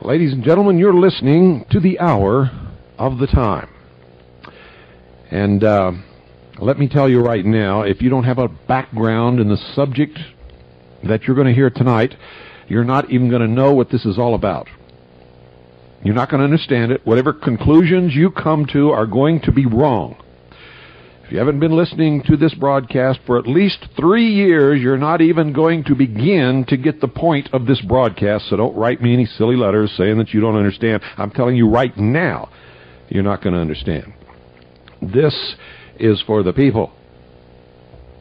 Ladies and gentlemen, you're listening to the Hour of the Time. And let me tell you right now, if you don't have a background in the subject that you're going to hear tonight, you're not even going to know what this is all about. You're not going to understand it. Whatever conclusions you come to are going to be wrong. If you haven't been listening to this broadcast for at least 3 years, you're not even going to begin to get the point of this broadcast, so don't write me any silly letters saying that you don't understand. I'm telling you right now, you're not going to understand. This is for the people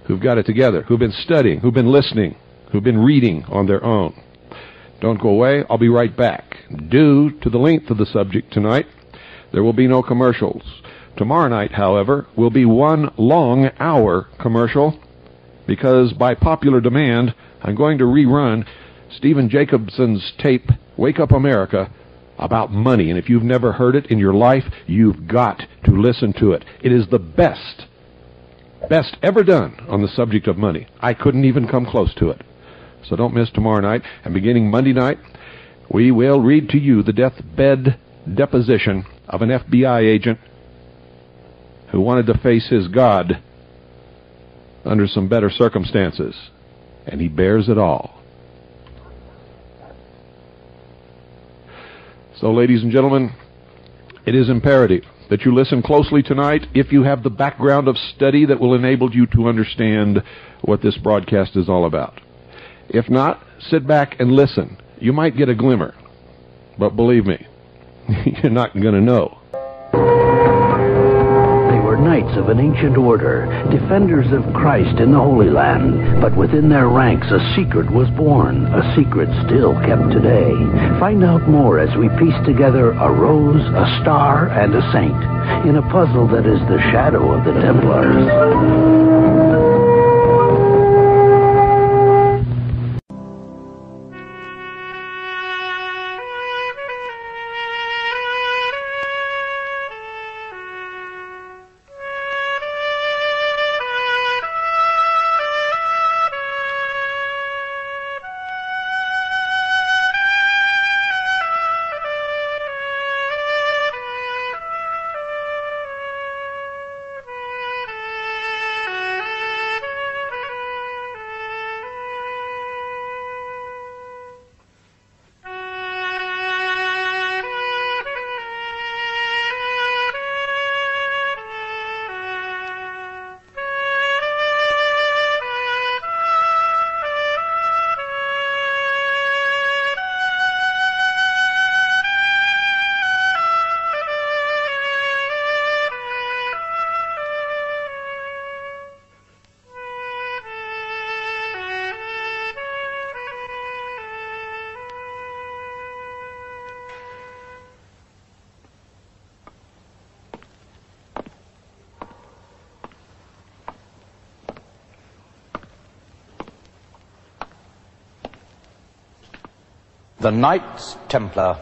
who've got it together, who've been studying, who've been listening, who've been reading on their own. Don't go away. I'll be right back. Due to the length of the subject tonight, there will be no commercials. Tomorrow night, however, will be one long hour commercial because by popular demand, I'm going to rerun Stephen Jacobson's tape, Wake Up America, about money. And if you've never heard it in your life, you've got to listen to it. It is the best ever done on the subject of money. I couldn't even come close to it. So don't miss tomorrow night. And beginning Monday night, we will read to you the deathbed deposition of an FBI agent who wanted to face his God under some better circumstances. And he bears it all. So, ladies and gentlemen, it is imperative that you listen closely tonight if you have the background of study that will enable you to understand what this broadcast is all about. If not, sit back and listen. You might get a glimmer, but believe me, you're not going to know. Knights of an ancient order, defenders of Christ in the Holy Land, but within their ranks a secret was born, a secret still kept today. Find out more as we piece together a rose, a star, and a saint in a puzzle that is the shadow of the Templars. The Knights Templar,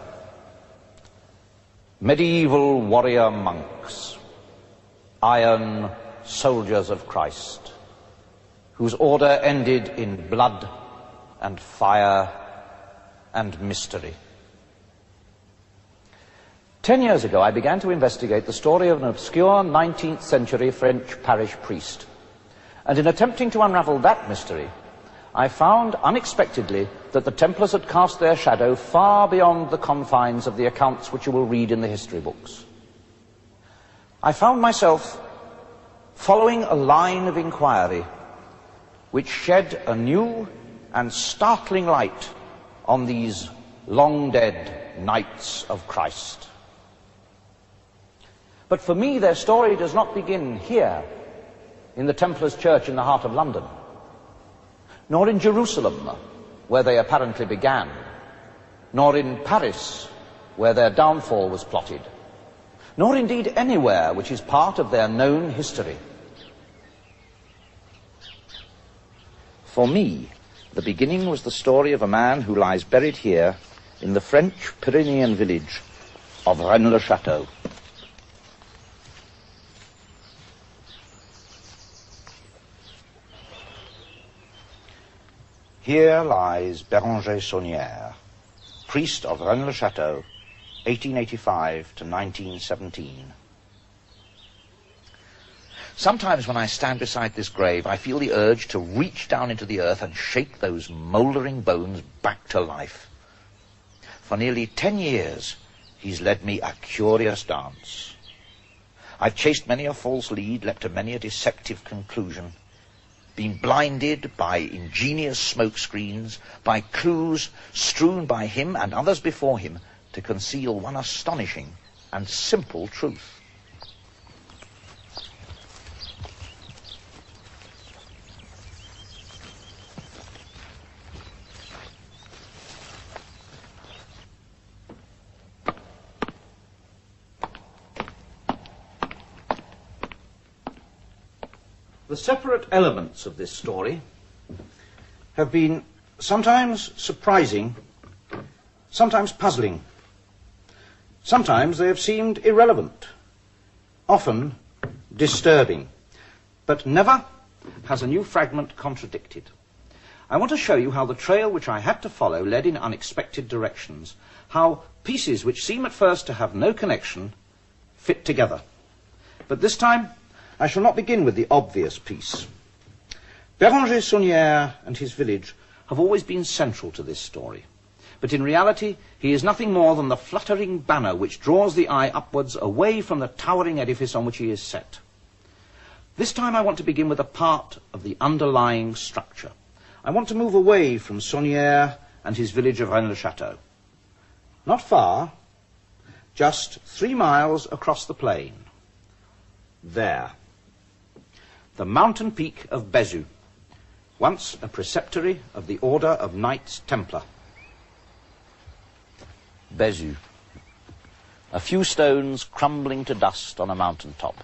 medieval warrior monks, iron soldiers of Christ, whose order ended in blood and fire and mystery. 10 years ago, I began to investigate the story of an obscure 19th century French parish priest. And in attempting to unravel that mystery, I found unexpectedly that the Templars had cast their shadow far beyond the confines of the accounts which you will read in the history books. I found myself following a line of inquiry which shed a new and startling light on these long-dead Knights of Christ. But for me, their story does not begin here, in the Templars' church in the heart of London, nor in Jerusalem, where they apparently began, nor in Paris, where their downfall was plotted, nor indeed anywhere which is part of their known history. For me, the beginning was the story of a man who lies buried here in the French Pyrenean village of Rennes-le-Château. Here lies Béranger Saunière, priest of Rennes-le-Château, 1885 to 1917. Sometimes when I stand beside this grave, I feel the urge to reach down into the earth and shake those mouldering bones back to life. For nearly 10 years, he's led me a curious dance. I've chased many a false lead, leapt to many a deceptive conclusion, been blinded by ingenious smoke screens, by clues strewn by him and others before him to conceal one astonishing and simple truth. The separate elements of this story have been sometimes surprising, sometimes puzzling. Sometimes they have seemed irrelevant, often disturbing, but never has a new fragment contradicted. I want to show you how the trail which I had to follow led in unexpected directions, how pieces which seem at first to have no connection fit together. But this time I shall not begin with the obvious piece. Béranger-Saunière and his village have always been central to this story. But in reality, he is nothing more than the fluttering banner which draws the eye upwards away from the towering edifice on which he is set. This time I want to begin with a part of the underlying structure. I want to move away from Saunière and his village of Rennes-le-Château. Not far, just 3 miles across the plain. There. The mountain peak of Bézu, once a preceptory of the Order of Knights Templar. Bézu. A few stones crumbling to dust on a mountain top,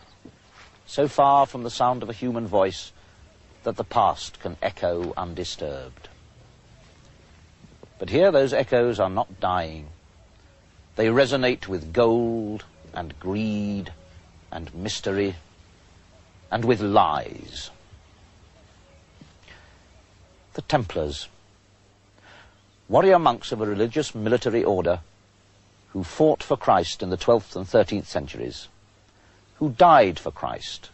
so far from the sound of a human voice that the past can echo undisturbed. But here those echoes are not dying. They resonate with gold and greed and mystery and with lies. The Templars, warrior monks of a religious military order who fought for Christ in the 12th and 13th centuries, who died for Christ,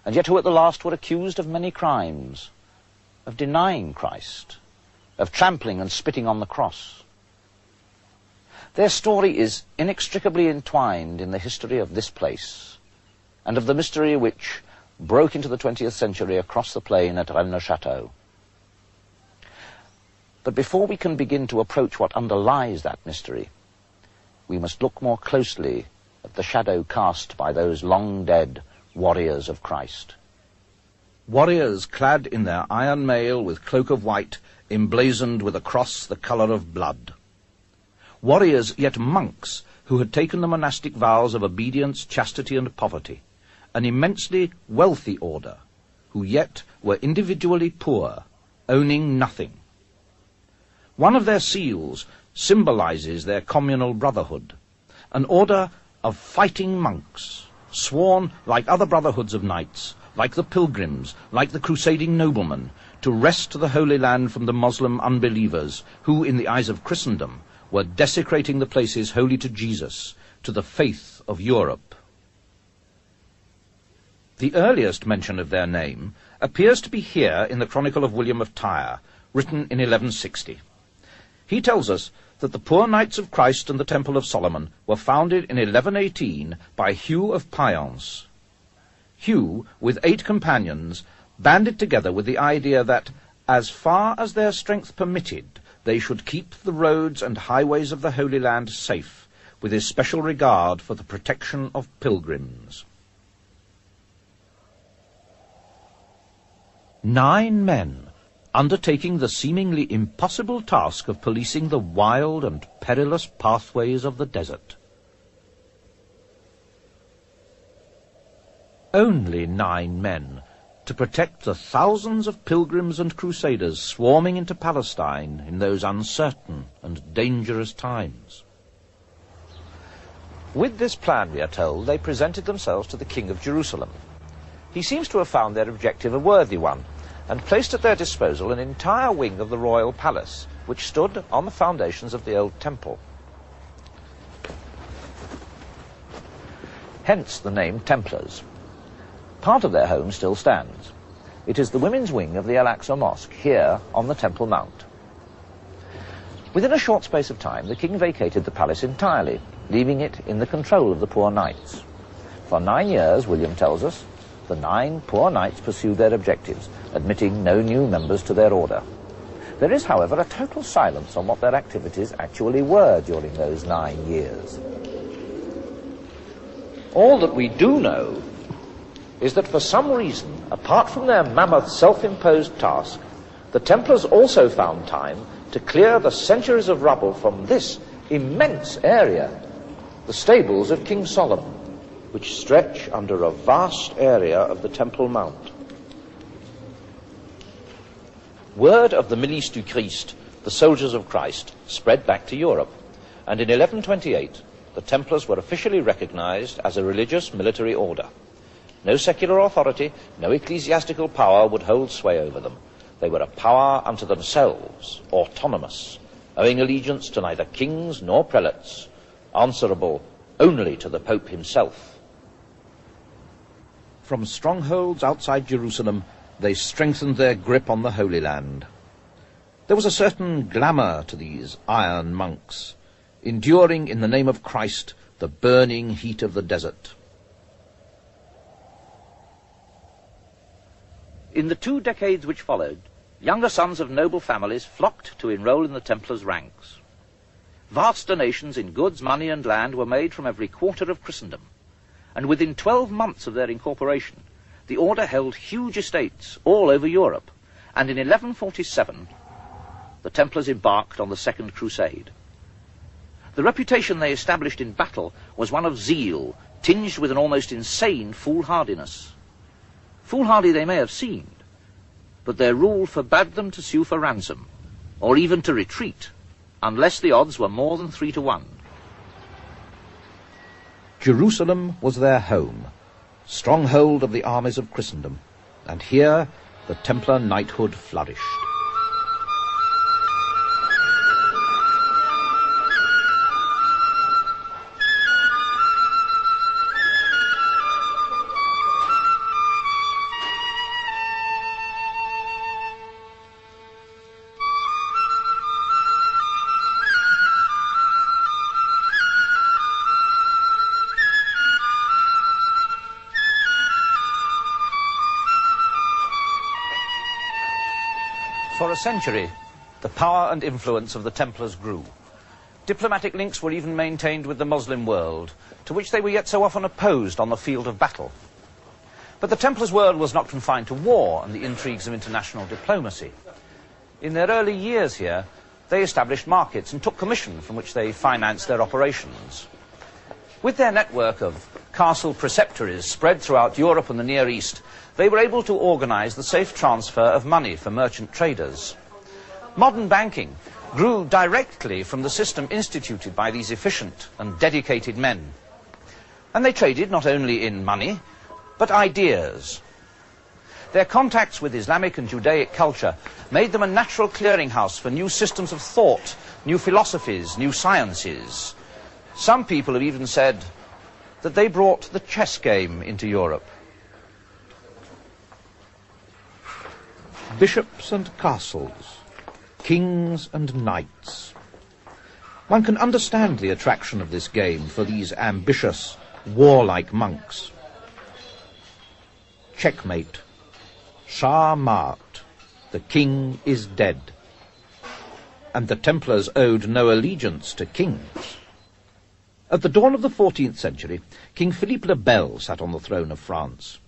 and yet who at the last were accused of many crimes, of denying Christ, of trampling and spitting on the cross. Their story is inextricably entwined in the history of this place, and of the mystery which broke into the 20th century across the plain at Rennes-le-Château. But before we can begin to approach what underlies that mystery, we must look more closely at the shadow cast by those long-dead warriors of Christ. Warriors clad in their iron mail with cloak of white, emblazoned with a cross the colour of blood. Warriors, yet monks, who had taken the monastic vows of obedience, chastity, and poverty. An immensely wealthy order, who yet were individually poor, owning nothing. One of their seals symbolizes their communal brotherhood, an order of fighting monks, sworn like other brotherhoods of knights, like the pilgrims, like the crusading noblemen, to wrest the Holy Land from the Moslem unbelievers, who, in the eyes of Christendom, were desecrating the places holy to Jesus, to the faith of Europe. The earliest mention of their name appears to be here in the Chronicle of William of Tyre, written in 1160. He tells us that the poor Knights of Christ and the Temple of Solomon were founded in 1118 by Hugh of Payens. Hugh, with 8 companions, banded together with the idea that, as far as their strength permitted, they should keep the roads and highways of the Holy Land safe, with especial regard for the protection of pilgrims. 9 men, undertaking the seemingly impossible task of policing the wild and perilous pathways of the desert. Only 9 men, to protect the thousands of pilgrims and crusaders swarming into Palestine in those uncertain and dangerous times. With this plan, we are told, they presented themselves to the King of Jerusalem. He seems to have found their objective a worthy one, and placed at their disposal an entire wing of the royal palace, which stood on the foundations of the old temple. Hence the name Templars. Part of their home still stands. It is the women's wing of the Al-Aqsa Mosque, here on the Temple Mount. Within a short space of time, the king vacated the palace entirely, leaving it in the control of the poor knights. For 9 years, William tells us, the 9 poor knights pursued their objectives, admitting no new members to their order. There is, however, a total silence on what their activities actually were during those 9 years. All that we do know is that for some reason, apart from their mammoth self-imposed task, the Templars also found time to clear the centuries of rubble from this immense area, the stables of King Solomon, which stretch under a vast area of the Temple Mount. Word of the Milice du Christ, the soldiers of Christ, spread back to Europe, and in 1128 the Templars were officially recognized as a religious military order. No secular authority, no ecclesiastical power would hold sway over them. They were a power unto themselves, autonomous, owing allegiance to neither kings nor prelates, answerable only to the Pope himself. From strongholds outside Jerusalem, they strengthened their grip on the Holy Land. There was a certain glamour to these iron monks, enduring in the name of Christ the burning heat of the desert. In the 2 decades which followed, younger sons of noble families flocked to enroll in the Templars' ranks. Vast donations in goods, money, and land were made from every quarter of Christendom, and within 12 months of their incorporation, the order held huge estates all over Europe, and in 1147 the Templars embarked on the Second Crusade. The reputation they established in battle was one of zeal, tinged with an almost insane foolhardiness. Foolhardy they may have seemed, but their rule forbade them to sue for ransom, or even to retreat, unless the odds were more than 3 to 1. Jerusalem was their home, stronghold of the armies of Christendom, and here the Templar knighthood flourished. For a century, the power and influence of the Templars grew. Diplomatic links were even maintained with the Muslim world, to which they were yet so often opposed on the field of battle. But the Templars' world was not confined to war and the intrigues of international diplomacy. In their early years here, they established markets and took commission from which they financed their operations. With their network of castle preceptories spread throughout Europe and the Near East, they were able to organize the safe transfer of money for merchant traders. Modern banking grew directly from the system instituted by these efficient and dedicated men. And they traded not only in money, but ideas. Their contacts with Islamic and Judaic culture made them a natural clearinghouse for new systems of thought, new philosophies, new sciences. Some people have even said that they brought the chess game into Europe. Bishops and castles, kings and knights. One can understand the attraction of this game for these ambitious, warlike monks. Checkmate. Shah Mart. The king is dead. And the Templars owed no allegiance to kings. At the dawn of the 14th century, King Philippe le Bel sat on the throne of France.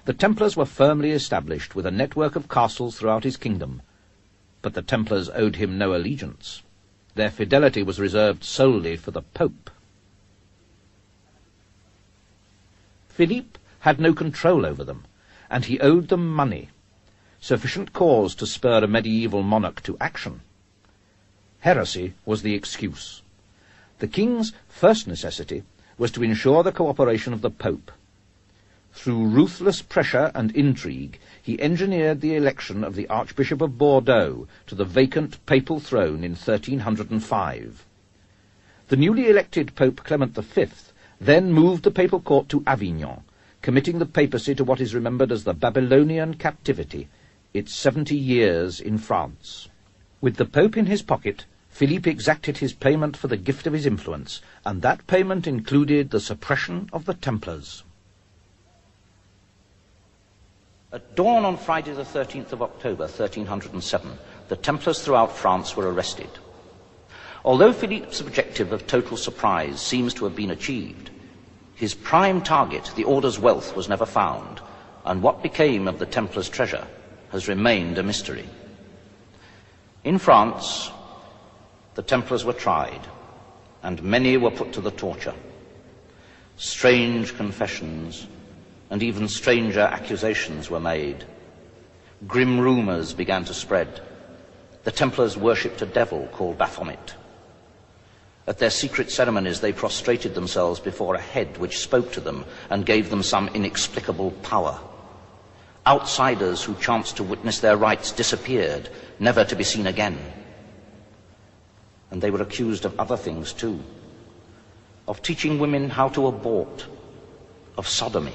The Templars were firmly established with a network of castles throughout his kingdom, but the Templars owed him no allegiance. Their fidelity was reserved solely for the Pope. Philippe had no control over them, and he owed them money, sufficient cause to spur a medieval monarch to action. Heresy was the excuse. The king's first necessity was to ensure the cooperation of the Pope. through ruthless pressure and intrigue, he engineered the election of the Archbishop of Bordeaux to the vacant papal throne in 1305. The newly elected Pope Clement V then moved the papal court to Avignon, committing the papacy to what is remembered as the Babylonian captivity, its 70 years in France. With the Pope in his pocket, Philippe exacted his payment for the gift of his influence, and that payment included the suppression of the Templars. At dawn on Friday the 13th of October, 1307, the Templars throughout France were arrested. Although Philippe's objective of total surprise seems to have been achieved, his prime target, the order's wealth, was never found, and what became of the Templars' treasure has remained a mystery. In France, the Templars were tried, and many were put to the torture. Strange confessions and even stranger accusations were made. Grim rumors began to spread. The Templars worshipped a devil called Baphomet. At their secret ceremonies, they prostrated themselves before a head which spoke to them and gave them some inexplicable power. Outsiders who chanced to witness their rites disappeared, never to be seen again. And they were accused of other things too, of teaching women how to abort, of sodomy.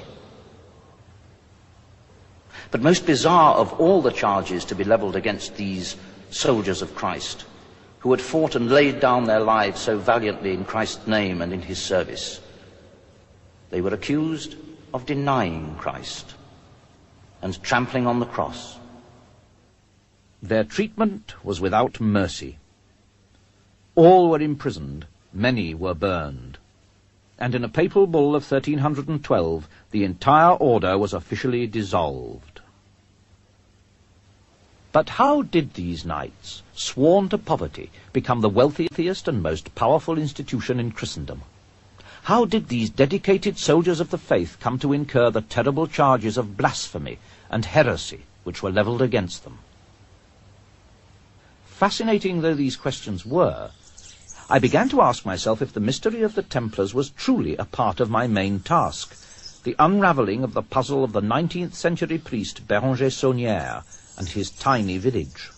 But most bizarre of all the charges to be leveled against these soldiers of Christ, who had fought and laid down their lives so valiantly in Christ's name and in his service, they were accused of denying Christ and trampling on the cross. Their treatment was without mercy. All were imprisoned, many were burned, and in a papal bull of 1312 the entire order was officially dissolved. But how did these knights, sworn to poverty, become the wealthiest and most powerful institution in Christendom? How did these dedicated soldiers of the faith come to incur the terrible charges of blasphemy and heresy which were levelled against them? Fascinating though these questions were, I began to ask myself if the mystery of the Templars was truly a part of my main task, the unravelling of the puzzle of the 19th century priest Béranger Saunière and his tiny village.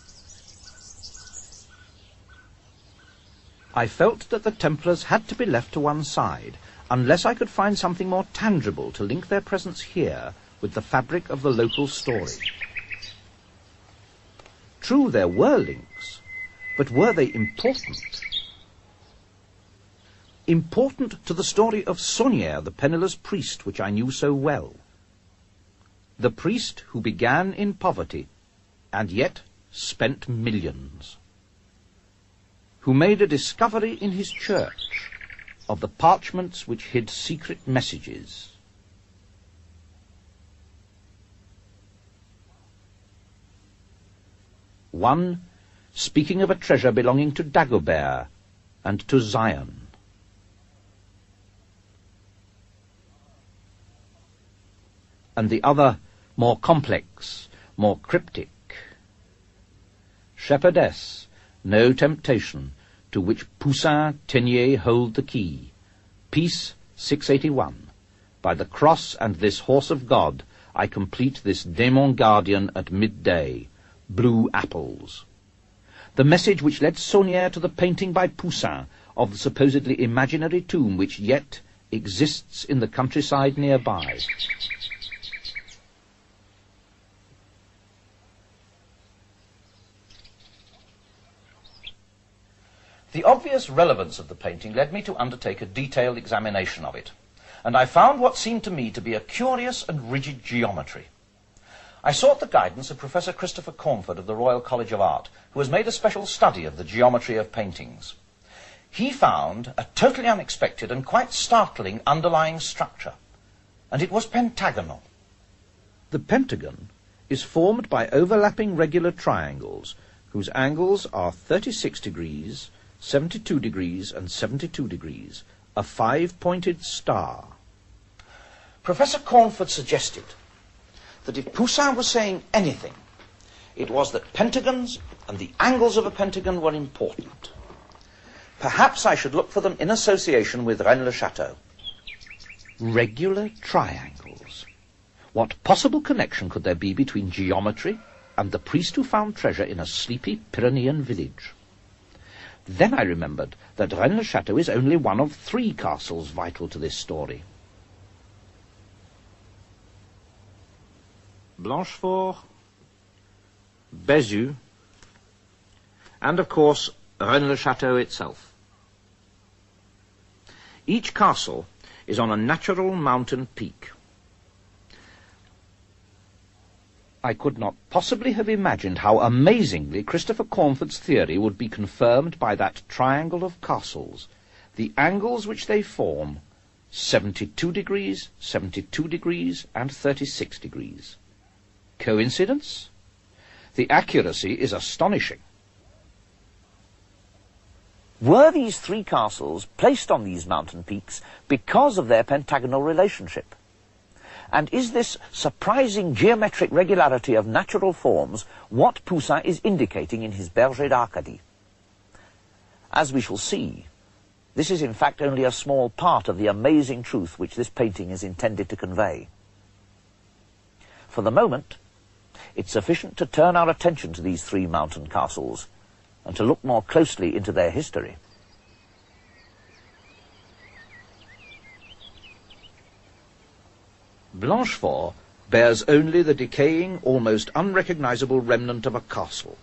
I felt that the Templars had to be left to one side, unless I could find something more tangible to link their presence here with the fabric of the local story. True, there were links, but were they important? Important to the story of Saunière, the penniless priest, which I knew so well. The priest who began in poverty, and yet spent millions. Who made a discovery in his church of the parchments which hid secret messages. One speaking of a treasure belonging to Dagobert and to Zion. And the other more complex, more cryptic. Shepherdess, no temptation, to which Poussin Teniers hold the key. Peace 681. By the cross and this horse of God, I complete this demon guardian at midday. Blue apples. The message which led Saunière to the painting by Poussin of the supposedly imaginary tomb which yet exists in the countryside nearby. The obvious relevance of the painting led me to undertake a detailed examination of it, and I found what seemed to me to be a curious and rigid geometry. I sought the guidance of Professor Christopher Cornford of the Royal College of Art, who has made a special study of the geometry of paintings. He found a totally unexpected and quite startling underlying structure, and it was pentagonal. The pentagon is formed by overlapping regular triangles, whose angles are 36 degrees, 72 degrees and 72 degrees, a five-pointed star. Professor Cornford suggested that if Poussin was saying anything, it was that pentagons and the angles of a pentagon were important. Perhaps I should look for them in association with Rennes-le-Château. Regular triangles. What possible connection could there be between geometry and the priest who found treasure in a sleepy Pyrenean village? Then I remembered that Rennes-le-Château is only one of 3 castles vital to this story. Blanchefort, Bézieux, and of course Rennes-le-Château itself. Each castle is on a natural mountain peak. I could not possibly have imagined how amazingly Christopher Cornford's theory would be confirmed by that triangle of castles, the angles which they form, 72 degrees, 72 degrees, and 36 degrees. Coincidence? The accuracy is astonishing. Were these 3 castles placed on these mountain peaks because of their pentagonal relationship? And is this surprising geometric regularity of natural forms what Poussin is indicating in his Berger d'Arcadie? As we shall see, this is in fact only a small part of the amazing truth which this painting is intended to convey. For the moment, it's sufficient to turn our attention to these 3 mountain castles and to look more closely into their history. Blanchefort bears only the decaying, almost unrecognizable remnant of a castle.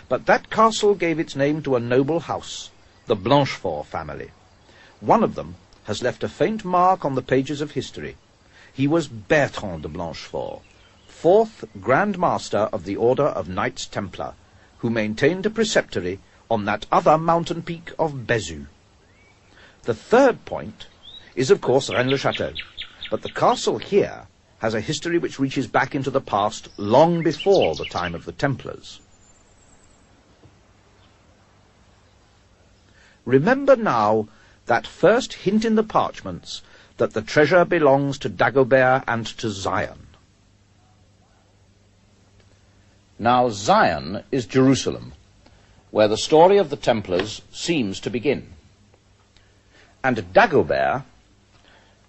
But that castle gave its name to a noble house, the Blanchefort family. One of them has left a faint mark on the pages of history. He was Bertrand de Blanchefort, 4th Grand Master of the Order of Knights Templar, who maintained a preceptory on that other mountain peak of Bézieux. The 3rd point is, of course, Rennes-le-Château, but the castle here has a history which reaches back into the past long before the time of the Templars. Remember now that first hint in the parchments that the treasure belongs to Dagobert and to Zion. Now Zion is Jerusalem, where the story of the Templars seems to begin. And Dagobert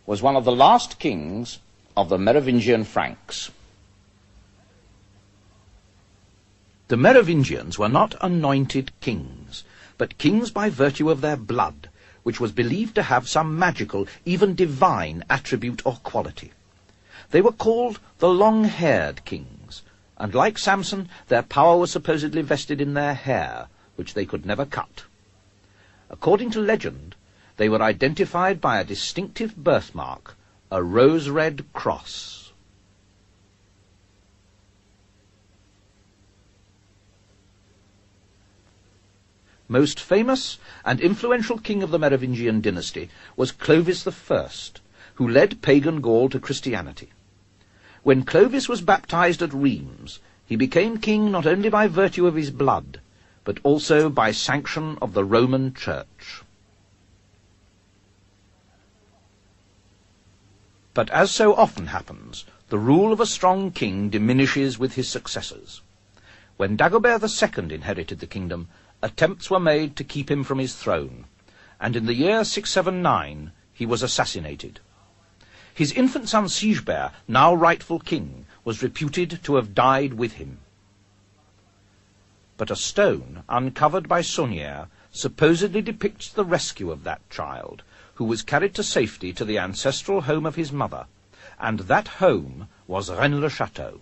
was one of the last kings of the Merovingian Franks. The Merovingians were not anointed kings, but kings by virtue of their blood, which was believed to have some magical, even divine attribute or quality. They were called the long-haired kings, and like Samson, their power was supposedly vested in their hair, which they could never cut. According to legend, they were identified by a distinctive birthmark, a rose-red cross. Most famous and influential king of the Merovingian dynasty was Clovis I, who led pagan Gaul to Christianity. When Clovis was baptized at Rheims, he became king not only by virtue of his blood, but also by sanction of the Roman Church. But as so often happens, the rule of a strong king diminishes with his successors. When Dagobert II inherited the kingdom, attempts were made to keep him from his throne, and in the year 679 he was assassinated. His infant son Sigebert, now rightful king, was reputed to have died with him. But a stone uncovered by Saunière supposedly depicts the rescue of that child, who was carried to safety to the ancestral home of his mother, and that home was Rennes-le-Château.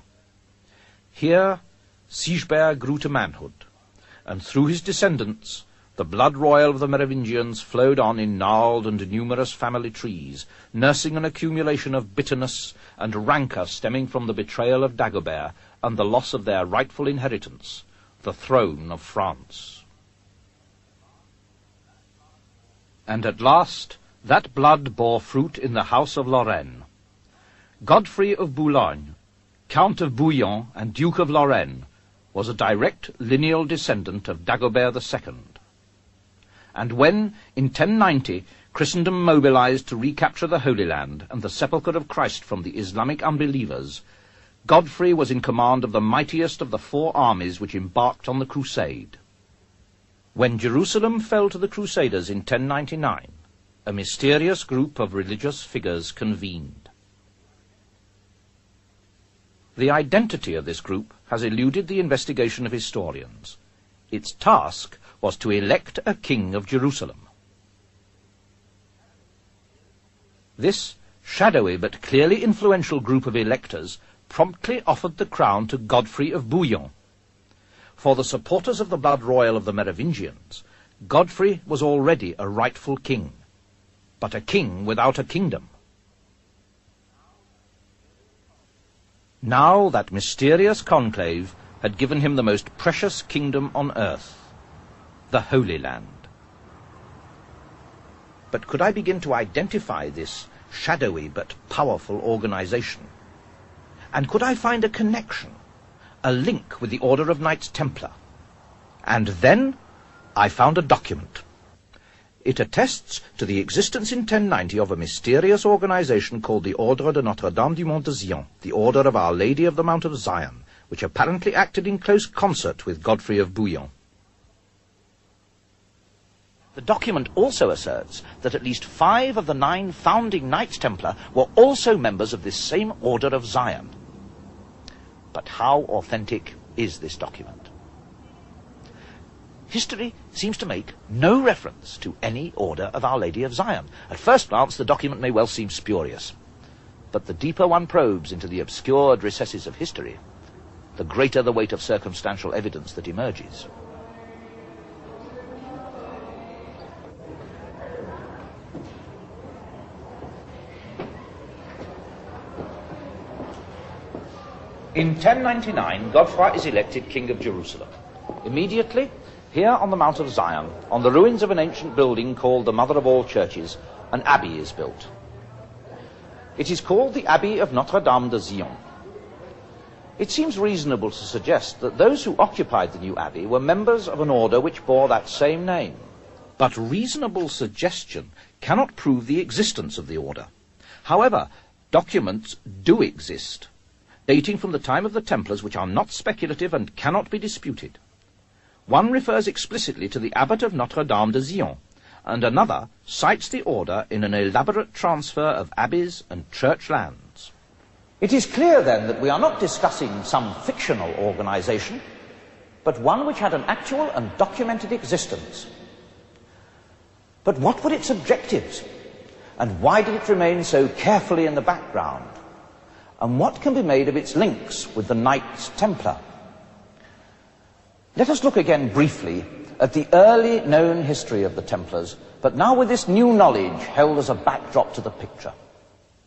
Here Sigebert grew to manhood, and through his descendants the blood royal of the Merovingians flowed on in gnarled and numerous family trees, nursing an accumulation of bitterness and rancour stemming from the betrayal of Dagobert and the loss of their rightful inheritance, the throne of France. And at last that blood bore fruit in the house of Lorraine. Godfrey of Boulogne, Count of Bouillon and Duke of Lorraine, was a direct lineal descendant of Dagobert II. And when, in 1090, Christendom mobilized to recapture the Holy Land and the sepulchre of Christ from the Islamic unbelievers, Godfrey was in command of the mightiest of the 4 armies which embarked on the crusade. When Jerusalem fell to the Crusaders in 1099, a mysterious group of religious figures convened. The identity of this group has eluded the investigation of historians. Its task was to elect a king of Jerusalem. This shadowy but clearly influential group of electors promptly offered the crown to Godfrey of Bouillon. For the supporters of the blood royal of the Merovingians, Godfrey was already a rightful king, but a king without a kingdom. Now that mysterious conclave had given him the most precious kingdom on earth, the Holy Land. But could I begin to identify this shadowy but powerful organization? And could I find a connection, a link with the Order of Knights Templar? And then I found a document. It attests to the existence in 1090 of a mysterious organization called the Ordre de Notre-Dame du Mont de Zion, the Order of Our Lady of the Mount of Zion, which apparently acted in close concert with Godfrey of Bouillon. The document also asserts that at least 5 of the 9 founding Knights Templar were also members of this same Order of Zion. But how authentic is this document? History seems to make no reference to any Order of Our Lady of Zion. At first glance, the document may well seem spurious. But the deeper one probes into the obscured recesses of history, the greater the weight of circumstantial evidence that emerges. In 1099, Godfrey is elected King of Jerusalem. Immediately, here on the Mount of Zion, on the ruins of an ancient building called the Mother of all Churches, an abbey is built. It is called the Abbey of Notre-Dame de Zion. It seems reasonable to suggest that those who occupied the new abbey were members of an order which bore that same name. But reasonable suggestion cannot prove the existence of the order. However, documents do exist, dating from the time of the Templars, which are not speculative and cannot be disputed. One refers explicitly to the Abbot of Notre-Dame de Zion, and another cites the order in an elaborate transfer of abbeys and church lands. It is clear, then, that we are not discussing some fictional organization, but one which had an actual and documented existence. But what were its objectives? And why did it remain so carefully in the background? And what can be made of its links with the Knights Templar? Let us look again briefly at the early known history of the Templars, but now with this new knowledge held as a backdrop to the picture.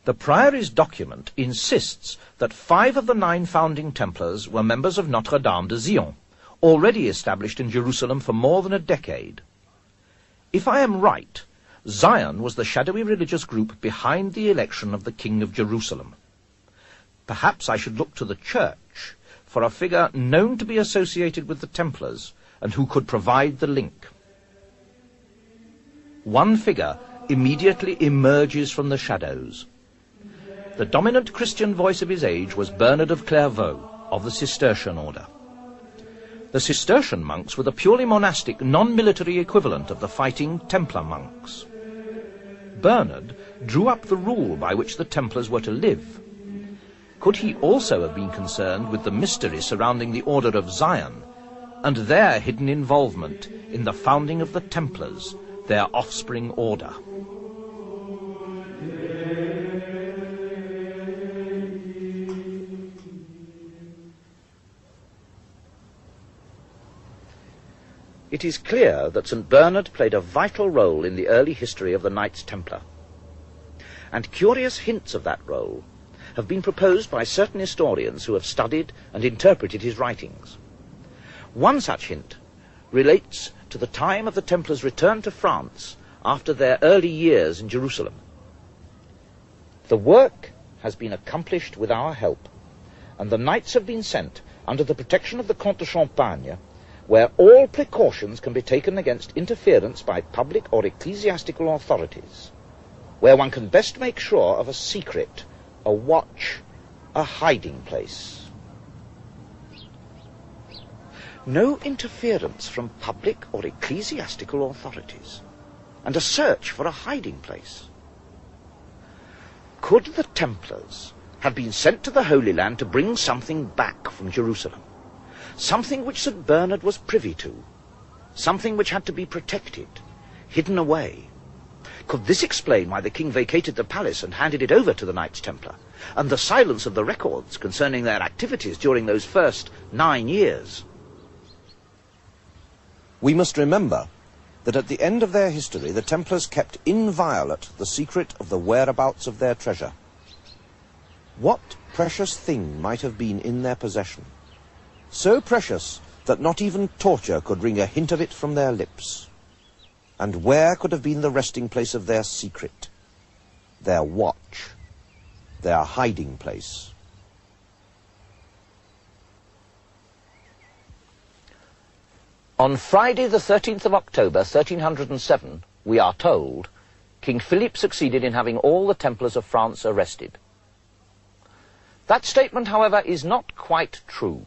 The Priory's document insists that 5 of the 9 founding Templars were members of Notre-Dame de Zion, already established in Jerusalem for more than a decade. If I am right, Zion was the shadowy religious group behind the election of the King of Jerusalem. Perhaps I should look to the Church for a figure known to be associated with the Templars and who could provide the link. One figure immediately emerges from the shadows. The dominant Christian voice of his age was Bernard of Clairvaux, of the Cistercian order. The Cistercian monks were the purely monastic, non-military equivalent of the fighting Templar monks. Bernard drew up the rule by which the Templars were to live. Could he also have been concerned with the mystery surrounding the Order of Zion and their hidden involvement in the founding of the Templars, their offspring order? It is clear that St. Bernard played a vital role in the early history of the Knights Templar, and curious hints of that role have been proposed by certain historians who have studied and interpreted his writings. One such hint relates to the time of the Templars' return to France after their early years in Jerusalem. The work has been accomplished with our help, and the knights have been sent under the protection of the Comte de Champagne, where all precautions can be taken against interference by public or ecclesiastical authorities, where one can best make sure of a secret, a watch, a hiding place. No interference from public or ecclesiastical authorities, and a search for a hiding place. Could the Templars had been sent to the Holy Land to bring something back from Jerusalem. Something which St. Bernard was privy to. Something which had to be protected, hidden away. Could this explain why the king vacated the palace and handed it over to the Knights Templar, and the silence of the records concerning their activities during those first 9 years? We must remember that at the end of their history the Templars kept inviolate the secret of the whereabouts of their treasure. What precious thing might have been in their possession? So precious that not even torture could wring a hint of it from their lips. And where could have been the resting place of their secret? Their watch. Their hiding place. On Friday the 13th of October 1307, we are told, King Philip succeeded in having all the Templars of France arrested. That statement, however, is not quite true.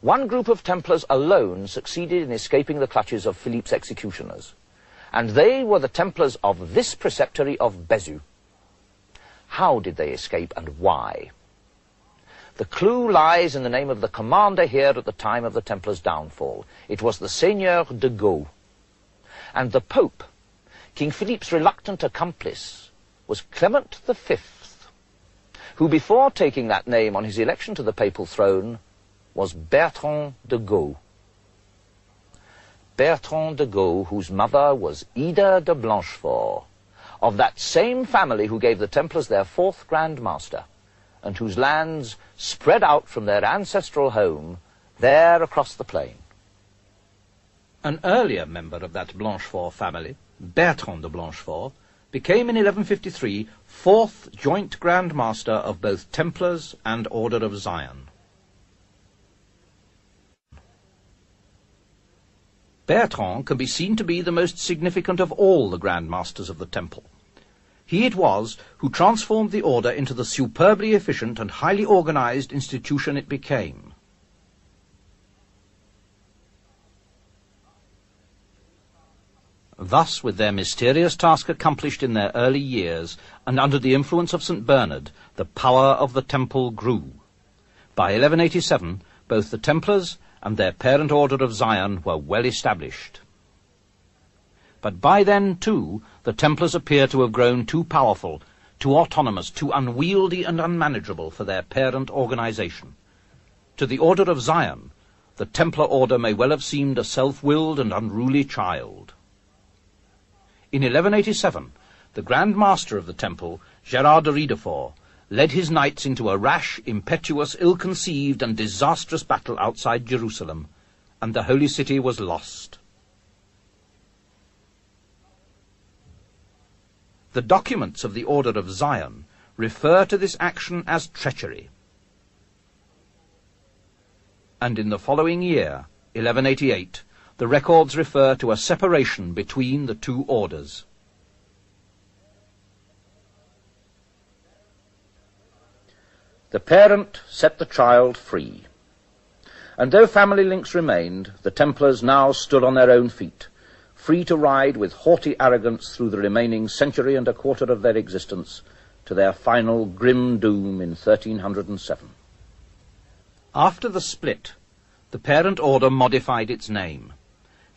One group of Templars alone succeeded in escaping the clutches of Philippe's executioners, and they were the Templars of this preceptory of Bézu. How did they escape, and why? The clue lies in the name of the commander here at the time of the Templars' downfall. It was the Seigneur de Gau. And the Pope, King Philippe's reluctant accomplice, was Clement V, who before taking that name on his election to the papal throne was Bertrand de Gau. Bertrand de Gau, whose mother was Ida de Blanchefort, of that same family who gave the Templars their 4th Grand Master, and whose lands spread out from their ancestral home there across the plain. An earlier member of that Blanchefort family, Bertrand de Blanchefort, became in 1153 4th Joint Grand Master of both Templars and Order of Zion. Bertrand can be seen to be the most significant of all the Grand Masters of the Temple. He it was who transformed the order into the superbly efficient and highly organized institution it became. Thus, with their mysterious task accomplished in their early years, and under the influence of St. Bernard, the power of the Temple grew. By 1187, both the Templars and their parent Order of Zion were well established. But by then, too, the Templars appear to have grown too powerful, too autonomous, too unwieldy and unmanageable for their parent organization. To the Order of Zion, the Templar Order may well have seemed a self-willed and unruly child. In 1187, the Grand Master of the Temple, Gerard de Riedefort, led his knights into a rash, impetuous, ill-conceived and disastrous battle outside Jerusalem, and the Holy City was lost. The documents of the Order of Zion refer to this action as treachery. And in the following year, 1188, the records refer to a separation between the two orders. The parent set the child free, and though family links remained, the Templars now stood on their own feet, free to ride with haughty arrogance through the remaining century and a quarter of their existence to their final grim doom in 1307. After the split, the parent order modified its name.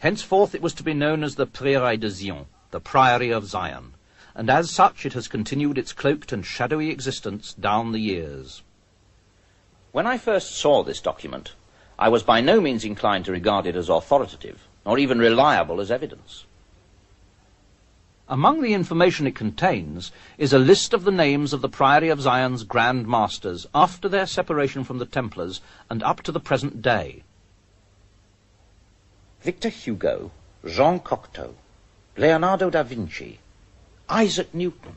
Henceforth it was to be known as the Prieuré de Zion, the Priory of Zion, and as such it has continued its cloaked and shadowy existence down the years. When I first saw this document, I was by no means inclined to regard it as authoritative, nor even reliable as evidence. Among the information it contains is a list of the names of the Priory of Zion's Grand Masters after their separation from the Templars and up to the present day. Victor Hugo, Jean Cocteau, Leonardo da Vinci, Isaac Newton.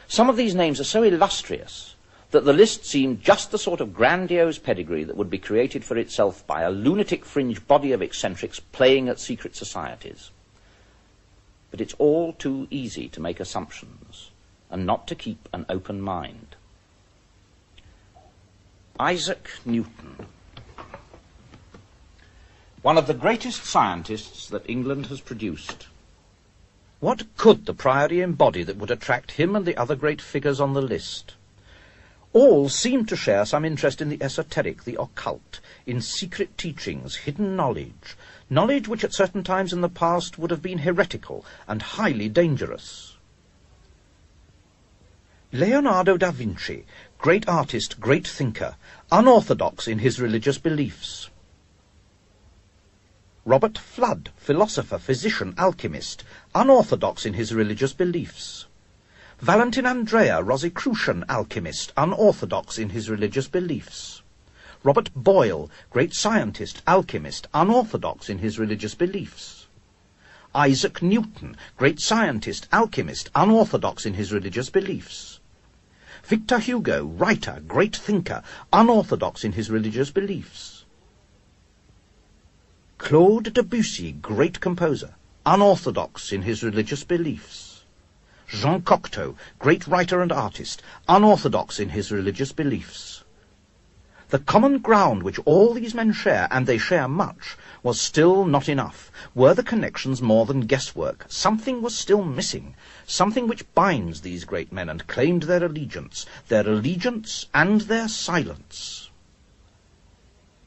Some of these names are so illustrious that the list seemed just the sort of grandiose pedigree that would be created for itself by a lunatic fringe body of eccentrics playing at secret societies. But it's all too easy to make assumptions and not to keep an open mind. Isaac Newton, one of the greatest scientists that England has produced. What could the Priory embody that would attract him and the other great figures on the list? All seemed to share some interest in the esoteric, the occult, in secret teachings, hidden knowledge, knowledge which at certain times in the past would have been heretical and highly dangerous. Leonardo da Vinci, great artist, great thinker, unorthodox in his religious beliefs. Robert Fludd, philosopher, physician, alchemist, unorthodox in his religious beliefs. Valentin Andrea, Rosicrucian alchemist, unorthodox in his religious beliefs. Robert Boyle, great scientist, alchemist, unorthodox in his religious beliefs. Isaac Newton, great scientist, alchemist, unorthodox in his religious beliefs. Victor Hugo, writer, great thinker, unorthodox in his religious beliefs. Claude Debussy, great composer, unorthodox in his religious beliefs. Jean Cocteau, great writer and artist, unorthodox in his religious beliefs. The common ground which all these men share, and they share much, was still not enough. Were the connections more than guesswork? Something was still missing, something which binds these great men and claimed their allegiance and their silence.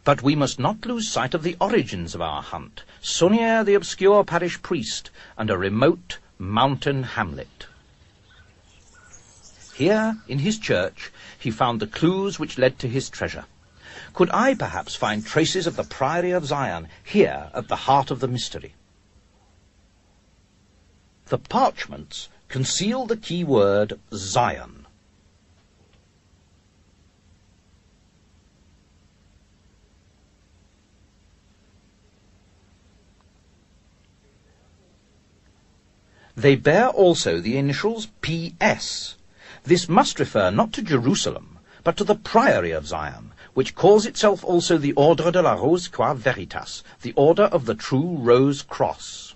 But we must not lose sight of the origins of our hunt, Saunière the obscure parish priest, and a remote mountain hamlet. Here, in his church, he found the clues which led to his treasure. Could I perhaps find traces of the Priory of Zion here at the heart of the mystery? The parchments conceal the key word Zion. They bear also the initials P.S. This must refer not to Jerusalem, but to the Priory of Zion, which calls itself also the Ordre de la Rose Croix Veritas, the Order of the True Rose Cross.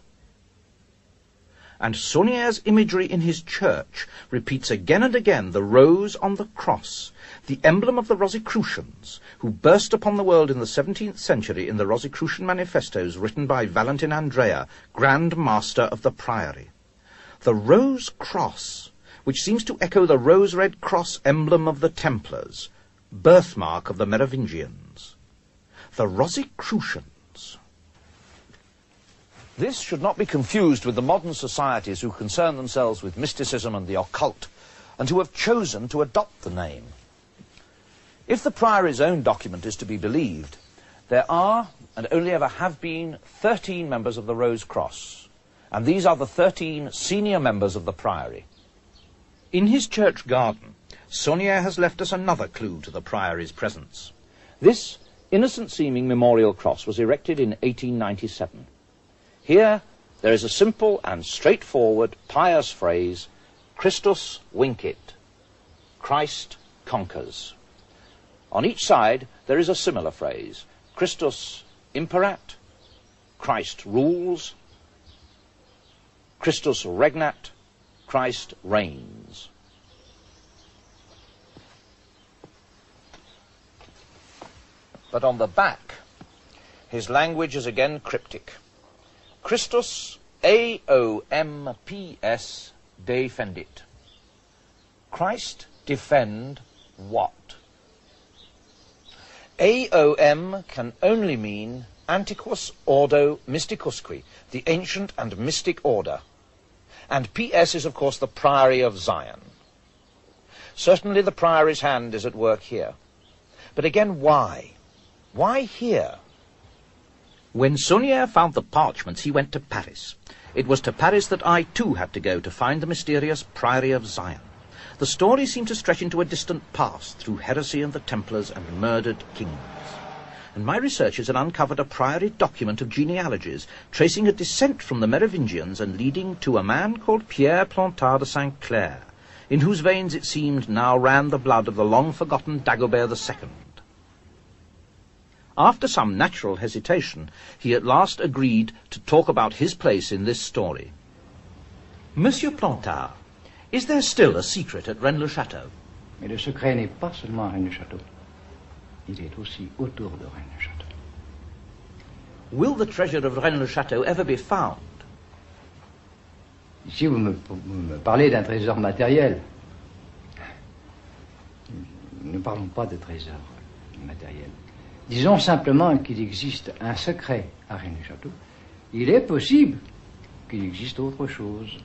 And Saunière's imagery in his church repeats again and again the rose on the cross, the emblem of the Rosicrucians, who burst upon the world in the 17th century in the Rosicrucian manifestos written by Valentin Andrea, Grand Master of the Priory. The rose cross, which seems to echo the rose-red cross emblem of the Templars, birthmark of the Merovingians. The Rosicrucians. This should not be confused with the modern societies who concern themselves with mysticism and the occult, and who have chosen to adopt the name. If the Priory's own document is to be believed, there are, and only ever have been, 13 members of the Rose Cross, and these are the 13 senior members of the Priory. In his church garden, Saunière has left us another clue to the Priory's presence. This innocent-seeming memorial cross was erected in 1897. Here there is a simple and straightforward, pious phrase, Christus vincit, Christ conquers. On each side there is a similar phrase, Christus imperat, Christ rules, Christus regnat, Christ reigns. But on the back, his language is again cryptic. Christus AOMPS defendit. Christ defend what? AOM can only mean Antiquus Ordo Mysticusque, the ancient and mystic order. And PS is, of course, the Priory of Zion. Certainly the Priory's hand is at work here. But again, why? Why here? When Saunière found the parchments, he went to Paris. It was to Paris that I, too, had to go to find the mysterious Priory of Zion. The story seemed to stretch into a distant past through heresy and the Templars and murdered kings. And my researches had uncovered a Priory document of genealogies, tracing a descent from the Merovingians and leading to a man called Pierre Plantard de Saint-Clair, in whose veins, it seemed, now ran the blood of the long-forgotten Dagobert II. After some natural hesitation, he at last agreed to talk about his place in this story. Monsieur Plantard, is there still a secret at Rennes-le-Château? Mais le secret n'est pas seulement à Rennes-le-Château. Il est aussi autour de Rennes-le-Château. Will the treasure of Rennes-le-Château ever be found? Ici, vous me parlez d'un trésor matériel. ne parlons pas de trésors matériels. Disons simplement qu'il existe un secret à Rennes-le-Château. Il est possible qu'il existe autre chose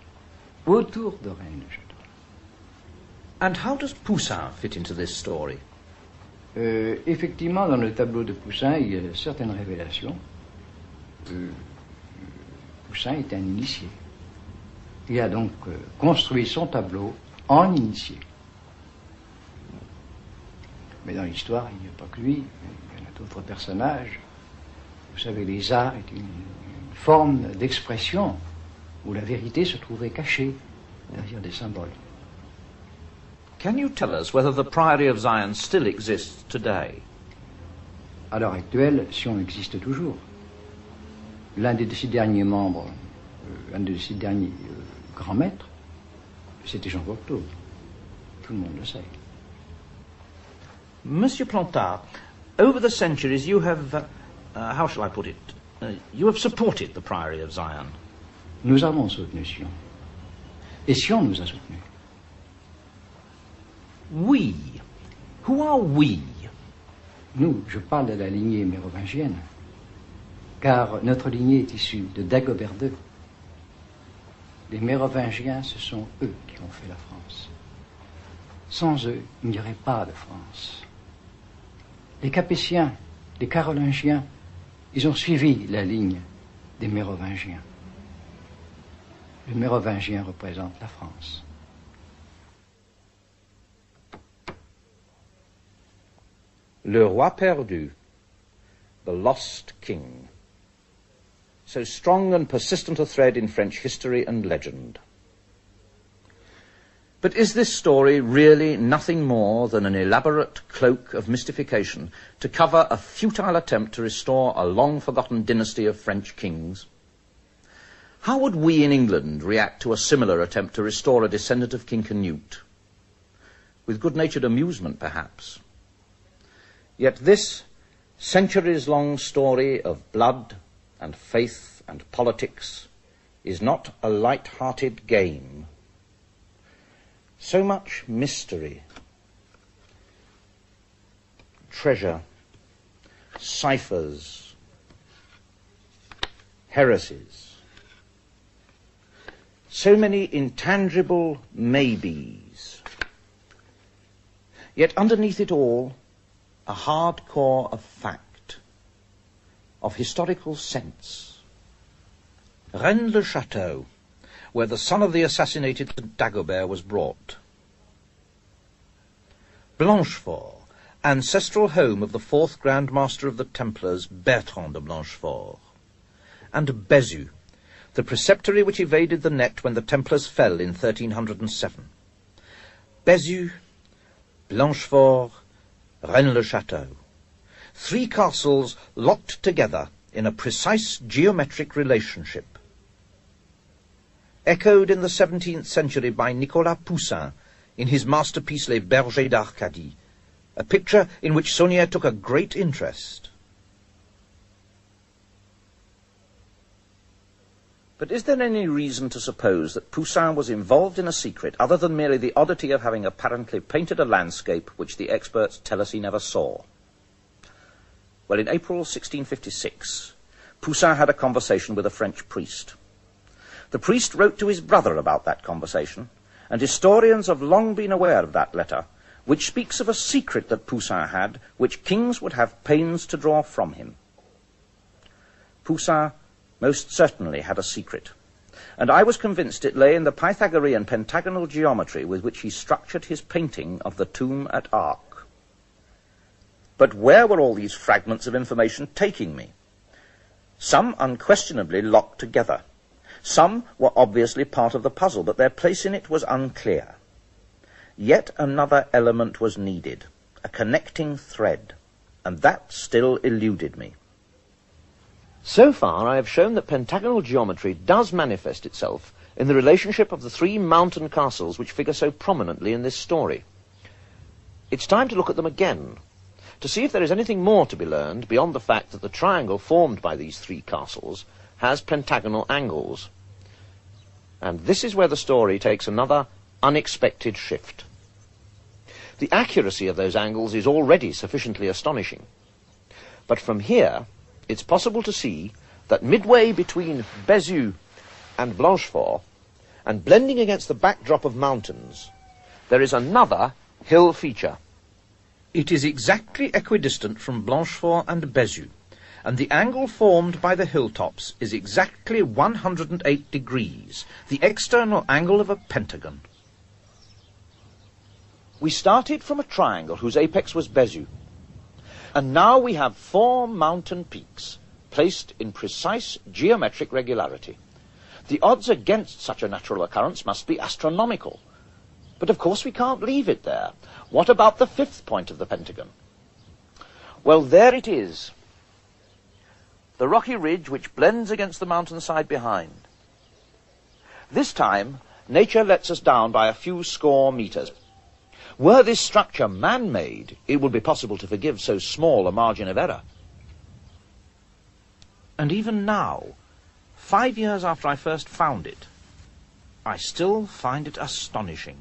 autour de Rennes-le-Château. And how does Poussin fit into this story? Effectivement, dans le tableau de Poussin, il y a certaines révélations. Poussin est un initié. Il a donc construit son tableau en initié. Mais dans l'histoire, il n'y a pas que lui, il y en a d'autres personnages. Vous savez, les arts est une forme d'expression où la vérité se trouvait cachée derrière des symboles. Can you tell us whether the Priory of Zion still exists today? À l'heure actuelle, Sion existe toujours. L'un de ses derniers membres, un de ses derniers grands maîtres, c'était Jean Cocteau. Tout le monde le sait. Monsieur Plantard, over the centuries you have, how shall I put it, you have supported the Priory of Zion. Nous avons soutenu Sion. Et Sion nous a soutenus. We. Who are we? Nous, je parle de la lignée mérovingienne, car notre lignée est issue de Dagobert II. Les Mérovingiens, ce sont eux qui ont fait la France. Sans eux, il n'y aurait pas de France. Les Capétiens, les Carolingiens, ils ont suivi la ligne des Mérovingiens. Le Mérovingien représente la France. Le roi perdu, the lost king. So strong and persistent a thread in French history and legend. But is this story really nothing more than an elaborate cloak of mystification to cover a futile attempt to restore a long-forgotten dynasty of French kings? How would we in England react to a similar attempt to restore a descendant of King Canute? With good-natured amusement, perhaps. Yet this centuries-long story of blood and faith and politics is not a light-hearted game. So much mystery, treasure, ciphers, heresies, so many intangible maybes. Yet underneath it all, a hard core of fact, of historical sense. Rennes-le-Château, where the son of the assassinated Dagobert was brought. Blanchefort, ancestral home of the fourth Grand Master of the Templars, Bertrand de Blanchefort. And Bézu, the preceptory which evaded the net when the Templars fell in 1307. Bézu, Blanchefort, Rennes-le-Château. Three castles locked together in a precise geometric relationship. Echoed in the 17th century by Nicolas Poussin in his masterpiece Les Bergers d'Arcadie, a picture in which Saunière took a great interest. But is there any reason to suppose that Poussin was involved in a secret other than merely the oddity of having apparently painted a landscape which the experts tell us he never saw? Well, in April 1656, Poussin had a conversation with a French priest. The priest wrote to his brother about that conversation, and historians have long been aware of that letter, which speaks of a secret that Poussin had, which kings would have pains to draw from him. Poussin most certainly had a secret, and I was convinced it lay in the Pythagorean pentagonal geometry with which he structured his painting of the tomb at Arques. But where were all these fragments of information taking me? Some unquestionably locked together. Some were obviously part of the puzzle, but their place in it was unclear. Yet another element was needed, a connecting thread, and that still eluded me. So far, I have shown that pentagonal geometry does manifest itself in the relationship of the three mountain castles which figure so prominently in this story. It's time to look at them again, to see if there is anything more to be learned beyond the fact that the triangle formed by these three castles has pentagonal angles. And this is where the story takes another unexpected shift. The accuracy of those angles is already sufficiently astonishing. But from here, it's possible to see that midway between Bézieux and Blanchefort, and blending against the backdrop of mountains, there is another hill feature. It is exactly equidistant from Blanchefort and Bézieux, and the angle formed by the hilltops is exactly 108 degrees, the external angle of a pentagon. We started from a triangle whose apex was Bézieux, and now we have 4 mountain peaks placed in precise geometric regularity. The odds against such a natural occurrence must be astronomical. But of course we can't leave it there. What about the 5th point of the pentagon? Well, there it is. The rocky ridge which blends against the mountainside behind. This time, nature lets us down by a few score meters. Were this structure man-made, it would be possible to forgive so small a margin of error. And even now, 5 years after I first found it, I still find it astonishing.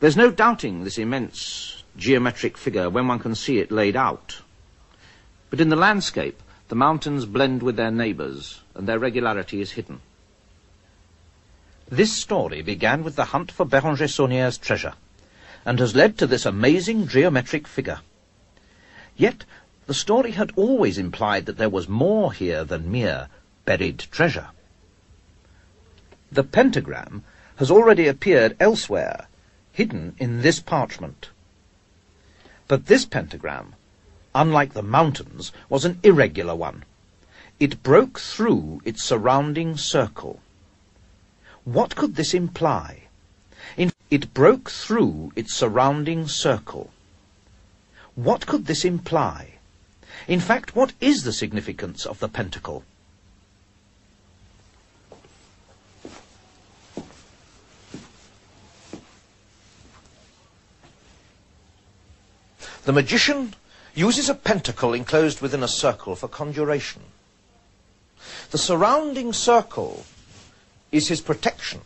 There's no doubting this immense geometric figure when one can see it laid out. But in the landscape, the mountains blend with their neighbours, and their regularity is hidden. This story began with the hunt for Béranger Saunier's treasure, and has led to this amazing geometric figure. Yet the story had always implied that there was more here than mere buried treasure. The pentagram has already appeared elsewhere, hidden in this parchment. But this pentagram, unlike the mountains, was an irregular one. It broke through its surrounding circle. What could this imply? It broke through its surrounding circle. What could this imply? In fact, what is the significance of the pentacle? The magician uses a pentacle enclosed within a circle for conjuration. The surrounding circle is his protection.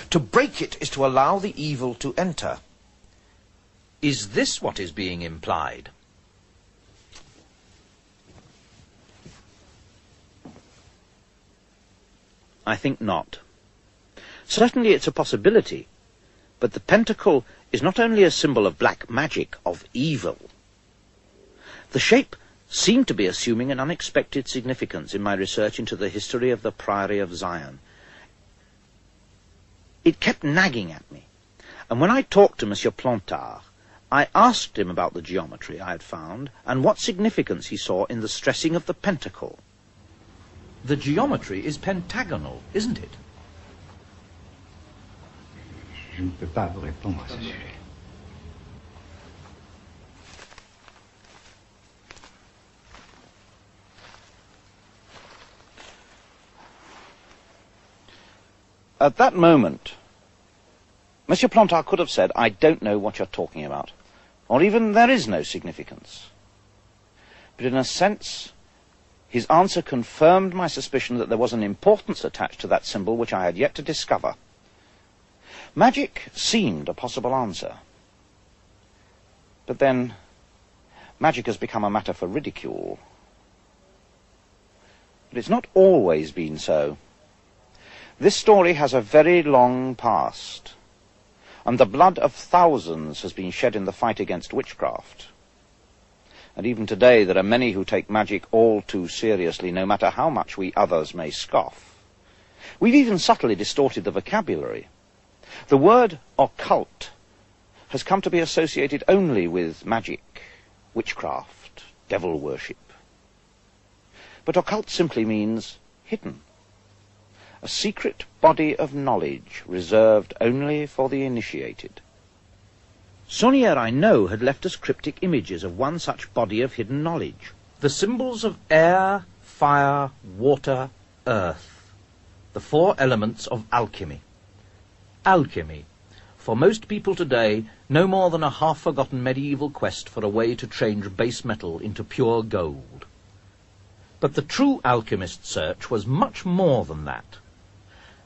To break it is to allow the evil to enter. Is this what is being implied? I think not. Certainly it's a possibility, but the pentacle is not only a symbol of black magic, of evil. The shape seemed to be assuming an unexpected significance in my research into the history of the Priory of Zion. It kept nagging at me, and when I talked to Monsieur Plantard, I asked him about the geometry I had found and what significance he saw in the stressing of the pentacle. The geometry is pentagonal, isn't it? Je ne peux pas vous répondre à ce sujet. At that moment, Monsieur Plantard could have said, I don't know what you're talking about, or even there is no significance. But in a sense, his answer confirmed my suspicion that there was an importance attached to that symbol which I had yet to discover. Magic seemed a possible answer. But then, magic has become a matter for ridicule. But it's not always been so. This story has a very long past, and the blood of thousands has been shed in the fight against witchcraft. And even today there are many who take magic all too seriously, no matter how much we others may scoff. We've even subtly distorted the vocabulary. The word occult has come to be associated only with magic, witchcraft, devil worship. But occult simply means hidden. A secret body of knowledge reserved only for the initiated. Saunier, I know, had left us cryptic images of one such body of hidden knowledge. The symbols of air, fire, water, earth. The 4 elements of alchemy. Alchemy, for most people today, no more than a half-forgotten medieval quest for a way to change base metal into pure gold. But the true alchemist's search was much more than that.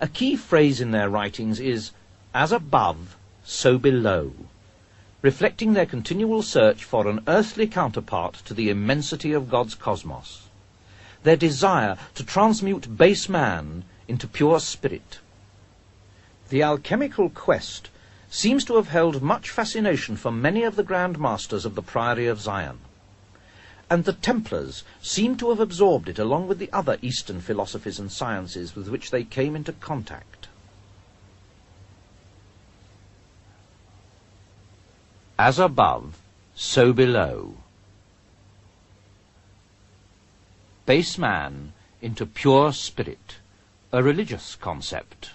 A key phrase in their writings is, "as above, so below," reflecting their continual search for an earthly counterpart to the immensity of God's cosmos, their desire to transmute base man into pure spirit. The alchemical quest seems to have held much fascination for many of the Grand Masters of the Priory of Zion, and the Templars seem to have absorbed it along with the other Eastern philosophies and sciences with which they came into contact. As above, so below. Base man into pure spirit, a religious concept.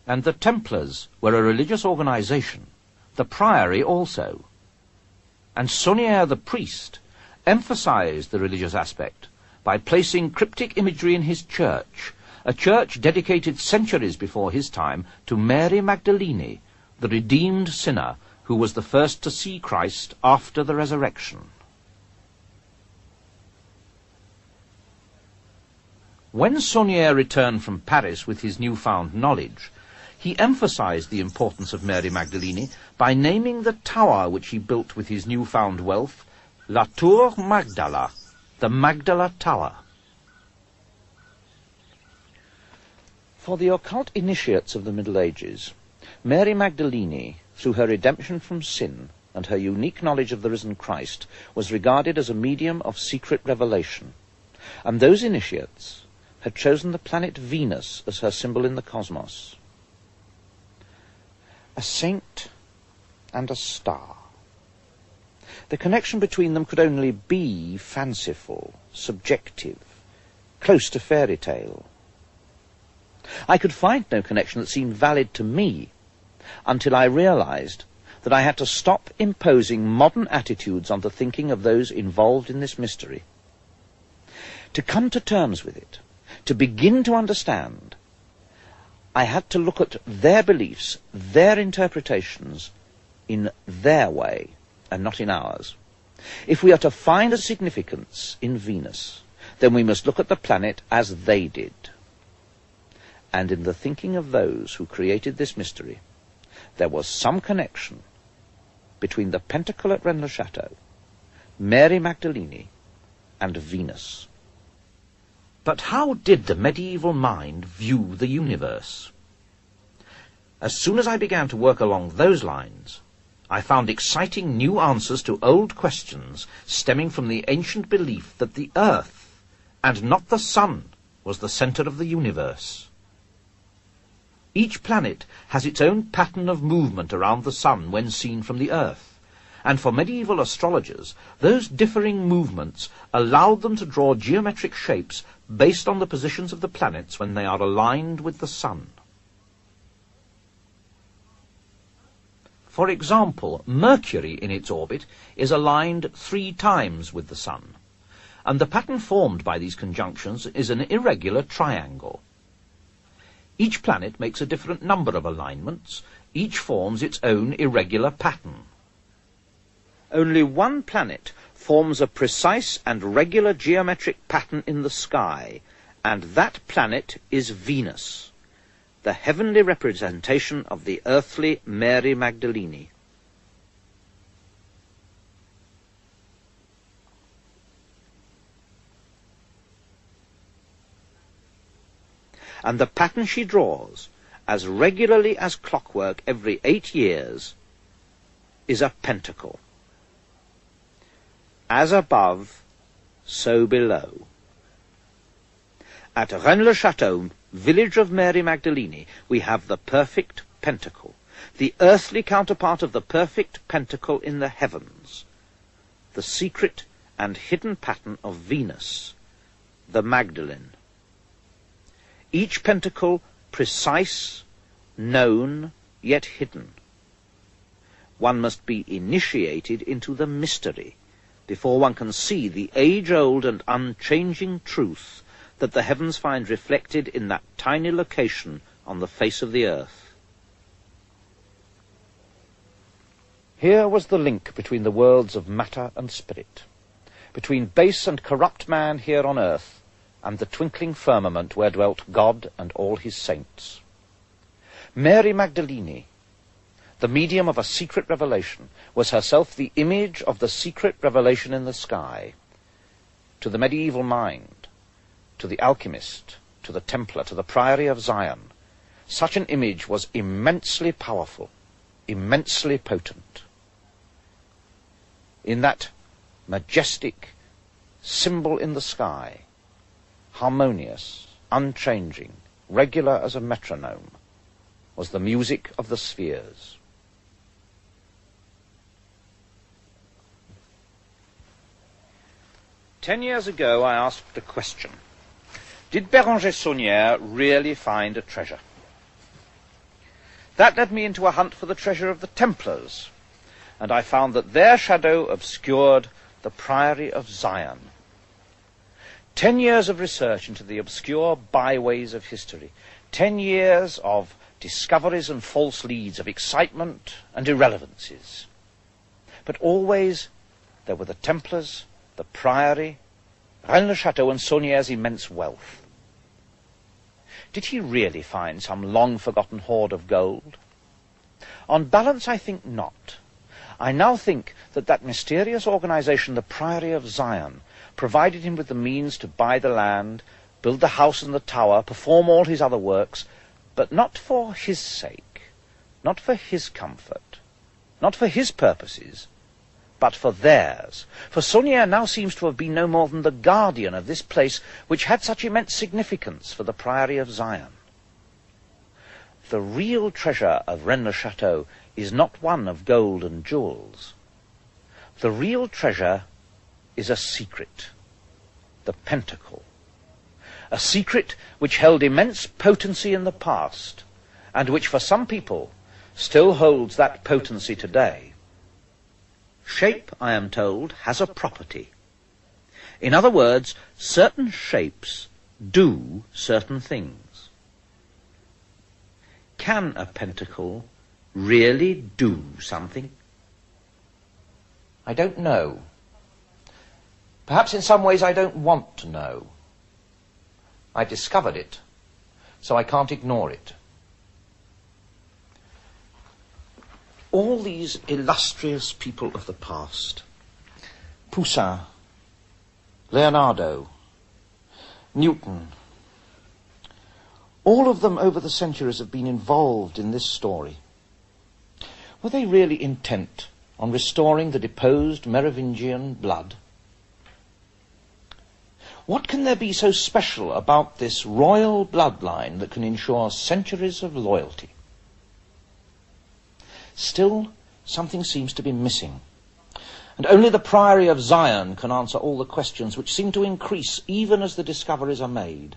And the Templars were a religious organization, the Priory also. And Saunière the priest emphasized the religious aspect by placing cryptic imagery in his church, a church dedicated centuries before his time to Mary Magdalene, the redeemed sinner who was the first to see Christ after the resurrection. When Saunière returned from Paris with his newfound knowledge, he emphasized the importance of Mary Magdalene by naming the tower which he built with his newfound wealth La Tour Magdala, the Magdala Tower. For the occult initiates of the Middle Ages, Mary Magdalene, through her redemption from sin and her unique knowledge of the risen Christ, was regarded as a medium of secret revelation, and those initiates had chosen the planet Venus as her symbol in the cosmos. A saint and a star. The connection between them could only be fanciful, subjective, close to fairy tale. I could find no connection that seemed valid to me until I realized that I had to stop imposing modern attitudes on the thinking of those involved in this mystery. To come to terms with it, to begin to understand, I had to look at their beliefs, their interpretations, in their way, and not in ours. If we are to find a significance in Venus, then we must look at the planet as they did. And in the thinking of those who created this mystery, there was some connection between the pentacle at Rennes-le-Château, Mary Magdalene, and Venus. But how did the medieval mind view the universe? As soon as I began to work along those lines, I found exciting new answers to old questions stemming from the ancient belief that the Earth, and not the Sun, was the center of the universe. Each planet has its own pattern of movement around the Sun when seen from the Earth, and for medieval astrologers, those differing movements allowed them to draw geometric shapes based on the positions of the planets when they are aligned with the Sun. For example, Mercury in its orbit is aligned 3 times with the Sun, and the pattern formed by these conjunctions is an irregular triangle. Each planet makes a different number of alignments, each forms its own irregular pattern. Only one planet forms a precise and regular geometric pattern in the sky, and that planet is Venus, the heavenly representation of the earthly Mary Magdalene. And the pattern she draws, as regularly as clockwork every 8 years, is a pentacle. As above, so below. At Rennes-le-Château, village of Mary Magdalene, we have the perfect pentacle, the earthly counterpart of the perfect pentacle in the heavens, the secret and hidden pattern of Venus, the Magdalene. Each pentacle precise, known, yet hidden. One must be initiated into the mystery before one can see the age-old and unchanging truth that the heavens find reflected in that tiny location on the face of the earth. Here was the link between the worlds of matter and spirit, between base and corrupt man here on earth and the twinkling firmament where dwelt God and all his saints. Mary Magdalene, the medium of a secret revelation, was herself the image of the secret revelation in the sky. To the medieval mind, to the alchemist, to the Templar, to the Priory of Zion, such an image was immensely powerful, immensely potent. In that majestic symbol in the sky, harmonious, unchanging, regular as a metronome, was the music of the spheres. "10 years ago I asked a question. Did Béranger Saunière really find a treasure? That led me into a hunt for the treasure of the Templars, and I found that their shadow obscured the Priory of Zion. 10 years of research into the obscure byways of history, 10 years of discoveries and false leads, of excitement and irrelevancies. But always there were the Templars, the Priory, Rennes-le-Château, and Saunière's immense wealth. Did he really find some long-forgotten hoard of gold? On balance, I think not. I now think that that mysterious organization, the Priory of Zion, provided him with the means to buy the land, build the house and the tower, perform all his other works, but not for his sake, not for his comfort, not for his purposes, but for theirs. For Saunière now seems to have been no more than the guardian of this place which had such immense significance for the Priory of Zion. The real treasure of Rennes-le-Château is not one of gold and jewels. The real treasure is a secret, the pentacle. A secret which held immense potency in the past, and which for some people still holds that potency today. Shape, I am told, has a property. In other words, certain shapes do certain things. Can a pentacle really do something? I don't know. Perhaps in some ways I don't want to know. I discovered it, so I can't ignore it. All these illustrious people of the past, Poussin, Leonardo, Newton, all of them over the centuries have been involved in this story. Were they really intent on restoring the deposed Merovingian blood? What can there be so special about this royal bloodline that can ensure centuries of loyalty? Still, something seems to be missing, and only the Priory of Zion can answer all the questions which seem to increase even as the discoveries are made.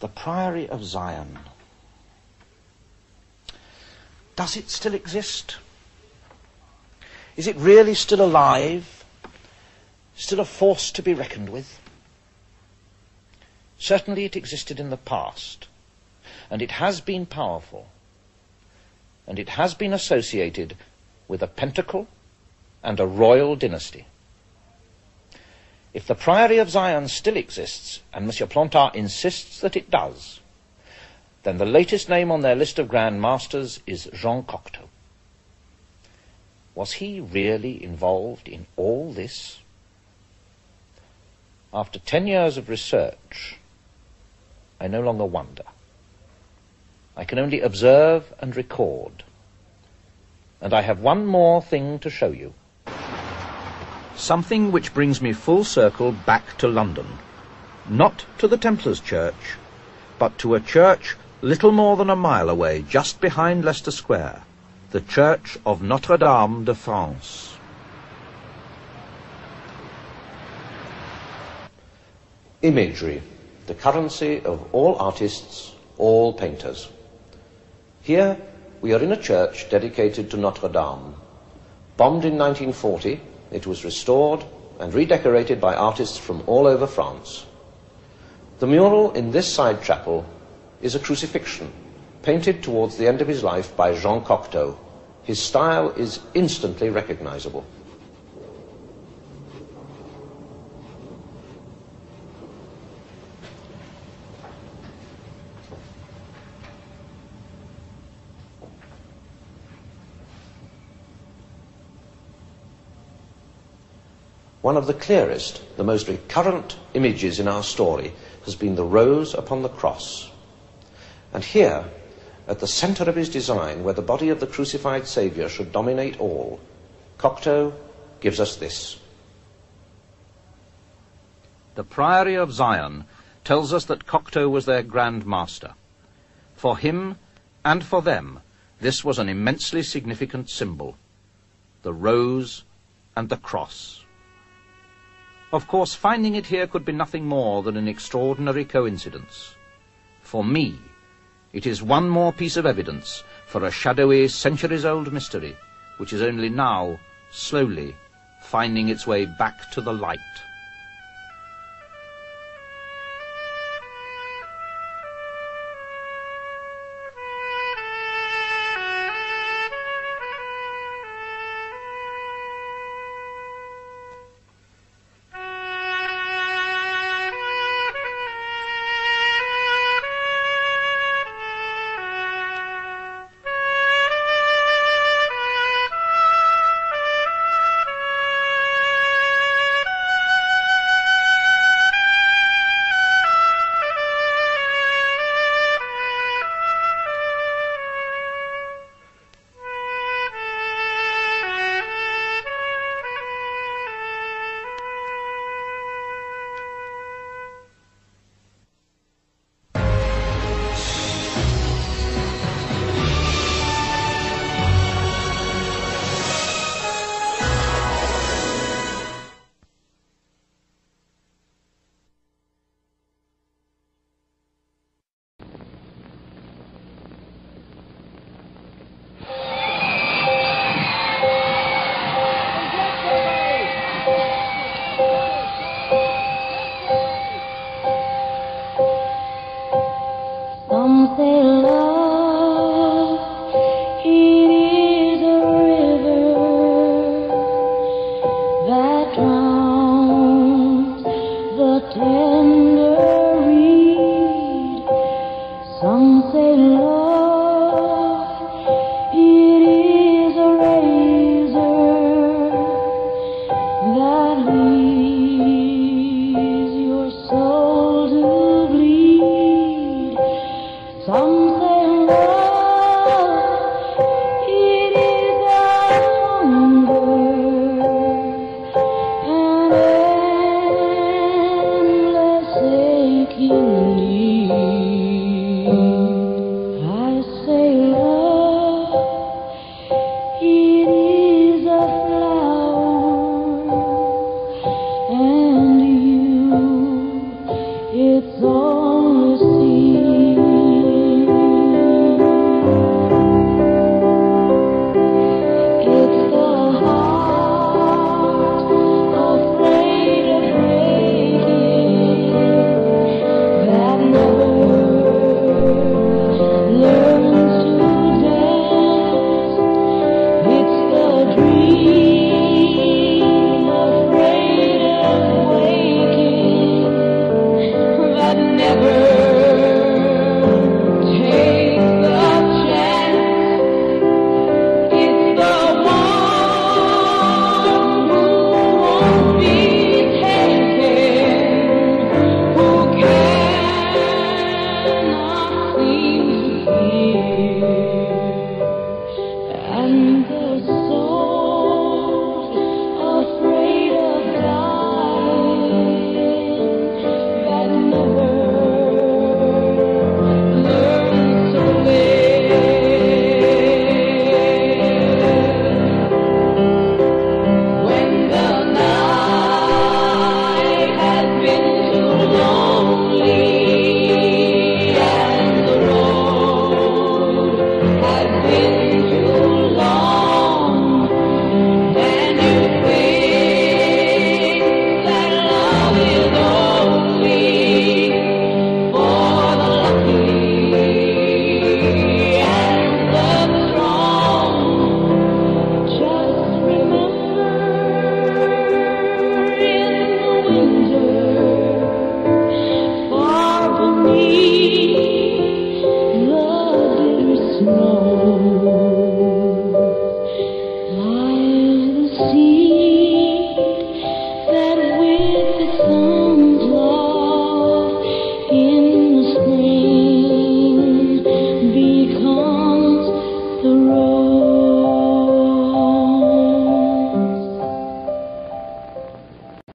The Priory of Zion. Does it still exist? Is it really still alive? Still a force to be reckoned with? Certainly it existed in the past, and it has been powerful, and it has been associated with a pentacle and a royal dynasty. If the Priory of Zion still exists, and Monsieur Plantard insists that it does, then the latest name on their list of Grand Masters is Jean Cocteau. Was he really involved in all this? After 10 years of research, I no longer wonder. I can only observe and record. And I have one more thing to show you. Something which brings me full circle back to London. Not to the Templars' church, but to a church little more than a mile away, just behind Leicester Square, the church of Notre-Dame de France. Imagery, the currency of all artists, all painters. Here we are in a church dedicated to Notre-Dame. Bombed in 1940, it was restored and redecorated by artists from all over France. The mural in this side chapel is a crucifixion, painted towards the end of his life by Jean Cocteau, His style is instantly recognizable. One of the clearest, the most recurrent images in our story has been the rose upon the cross. And here, at the centre of his design, where the body of the crucified Saviour should dominate all, Cocteau gives us this. The Priory of Zion tells us that Cocteau was their Grand Master. For him, and for them, this was an immensely significant symbol, the rose and the cross. Of course, finding it here could be nothing more than an extraordinary coincidence. For me, it is one more piece of evidence for a shadowy, centuries-old mystery, which is only now, slowly, finding its way back to the light.